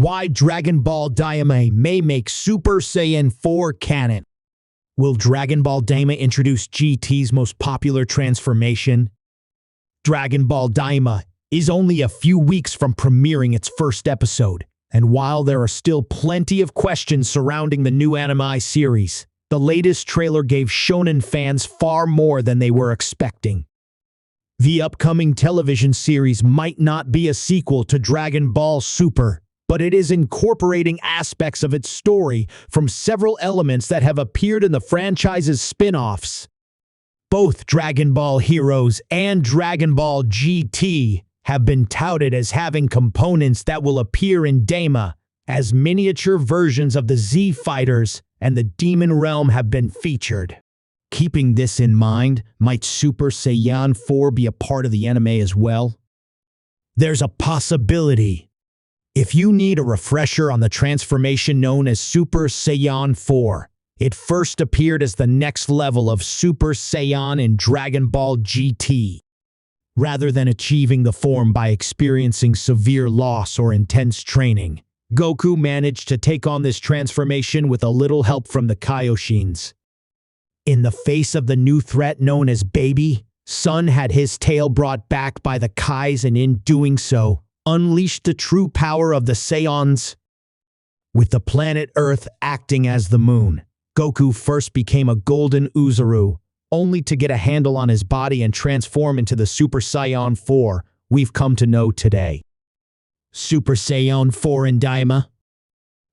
Why Dragon Ball Daima may make Super Saiyan 4 canon. Will Dragon Ball Daima introduce GT's most popular transformation? Dragon Ball Daima is only a few weeks from premiering its first episode, and while there are still plenty of questions surrounding the new anime series, the latest trailer gave shonen fans far more than they were expecting. The upcoming television series might not be a sequel to Dragon Ball Super, but it is incorporating aspects of its story from several elements that have appeared in the franchise's spin-offs. Both Dragon Ball Heroes and Dragon Ball GT have been touted as having components that will appear in Daima, as miniature versions of the Z Fighters and the Demon Realm have been featured. Keeping this in mind, might Super Saiyan 4 be a part of the anime as well? There's a possibility. If you need a refresher on the transformation known as Super Saiyan 4, it first appeared as the next level of Super Saiyan in Dragon Ball GT. Rather than achieving the form by experiencing severe loss or intense training, Goku managed to take on this transformation with a little help from the Kaioshins. In the face of the new threat known as Baby, Son had his tail brought back by the Kais and in doing so, unleashed the true power of the Saiyans. With the planet Earth acting as the moon, Goku first became a golden Uzaru, only to get a handle on his body and transform into the Super Saiyan 4 we've come to know today. Super Saiyan 4 in Daima?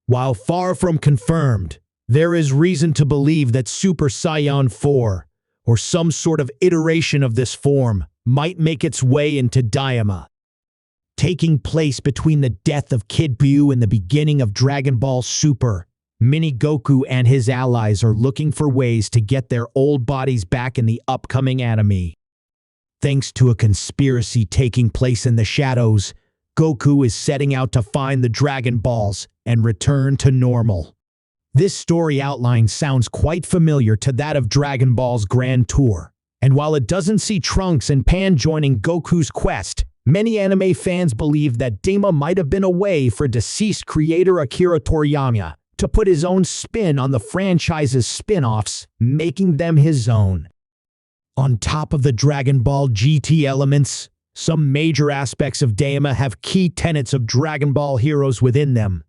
While far from confirmed, there is reason to believe that Super Saiyan 4, or some sort of iteration of this form, might make its way into Daima. Taking place between the death of Kid Buu and the beginning of Dragon Ball Super, Mini Goku and his allies are looking for ways to get their old bodies back in the upcoming anime. Thanks to a conspiracy taking place in the shadows, Goku is setting out to find the Dragon Balls and return to normal. This story outline sounds quite familiar to that of Dragon Ball's Grand Tour, and while it doesn't see Trunks and Pan joining Goku's quest, many anime fans believe that Daima might have been a way for deceased creator Akira Toriyama to put his own spin on the franchise's spin-offs, making them his own. On top of the Dragon Ball GT elements, some major aspects of Daima have key tenets of Dragon Ball Heroes within them.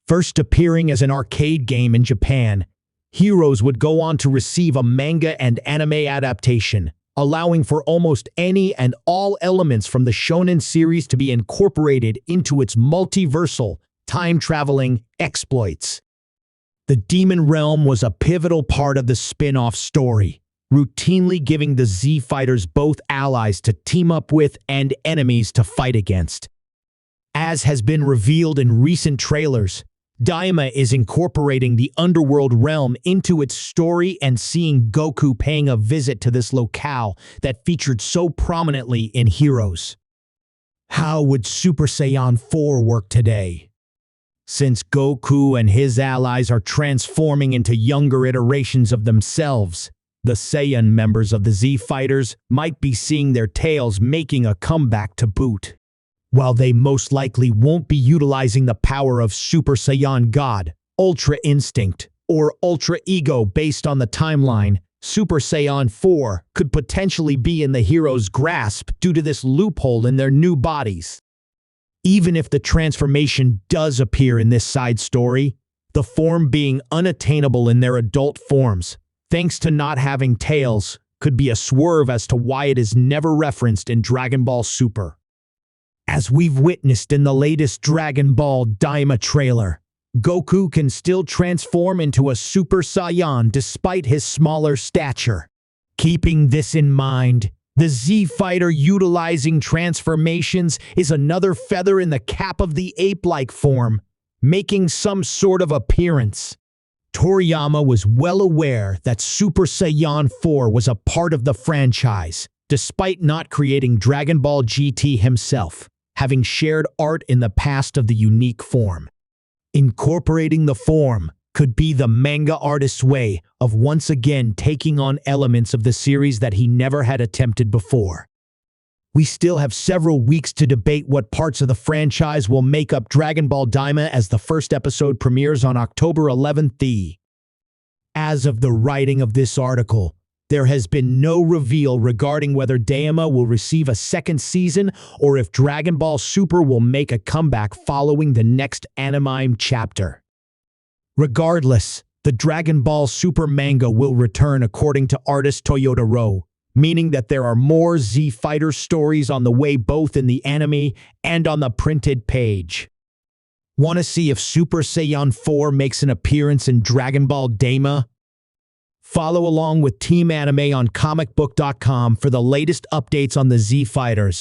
First appearing as an arcade game in Japan, Heroes would go on to receive a manga and anime adaptation, allowing for almost any and all elements from the shonen series to be incorporated into its multiversal, time-traveling exploits. The Demon Realm was a pivotal part of the spin-off story, routinely giving the Z Fighters both allies to team up with and enemies to fight against. As has been revealed in recent trailers, Daima is incorporating the underworld realm into its story and seeing Goku paying a visit to this locale that featured so prominently in Heroes. How would Super Saiyan 4 work today? Since Goku and his allies are transforming into younger iterations of themselves, the Saiyan members of the Z Fighters might be seeing their tails making a comeback to boot. While they most likely won't be utilizing the power of Super Saiyan God, Ultra Instinct, or Ultra Ego based on the timeline, Super Saiyan 4 could potentially be in the hero's grasp due to this loophole in their new bodies. Even if the transformation does appear in this side story, the form being unattainable in their adult forms, thanks to not having tails, could be a swerve as to why it is never referenced in Dragon Ball Super. As we've witnessed in the latest Dragon Ball Daima trailer, Goku can still transform into a Super Saiyan despite his smaller stature. Keeping this in mind, the Z Fighter utilizing transformations is another feather in the cap of the ape-like form, making some sort of appearance. Toriyama was well aware that Super Saiyan 4 was a part of the franchise, despite not creating Dragon Ball GT himself, having shared art in the past of the unique form. Incorporating the form could be the manga artist's way of once again taking on elements of the series that he never had attempted before. We still have several weeks to debate what parts of the franchise will make up Dragon Ball Daima as the first episode premieres on October 11th. As of the writing of this article, there has been no reveal regarding whether Daima will receive a second season or if Dragon Ball Super will make a comeback following the next anime chapter. Regardless, the Dragon Ball Super manga will return according to artist Toyota Row, meaning that there are more Z Fighter stories on the way both in the anime and on the printed page. Want to see if Super Saiyan 4 makes an appearance in Dragon Ball Daima? Follow along with Team Anime on comicbook.com for the latest updates on the Z Fighters.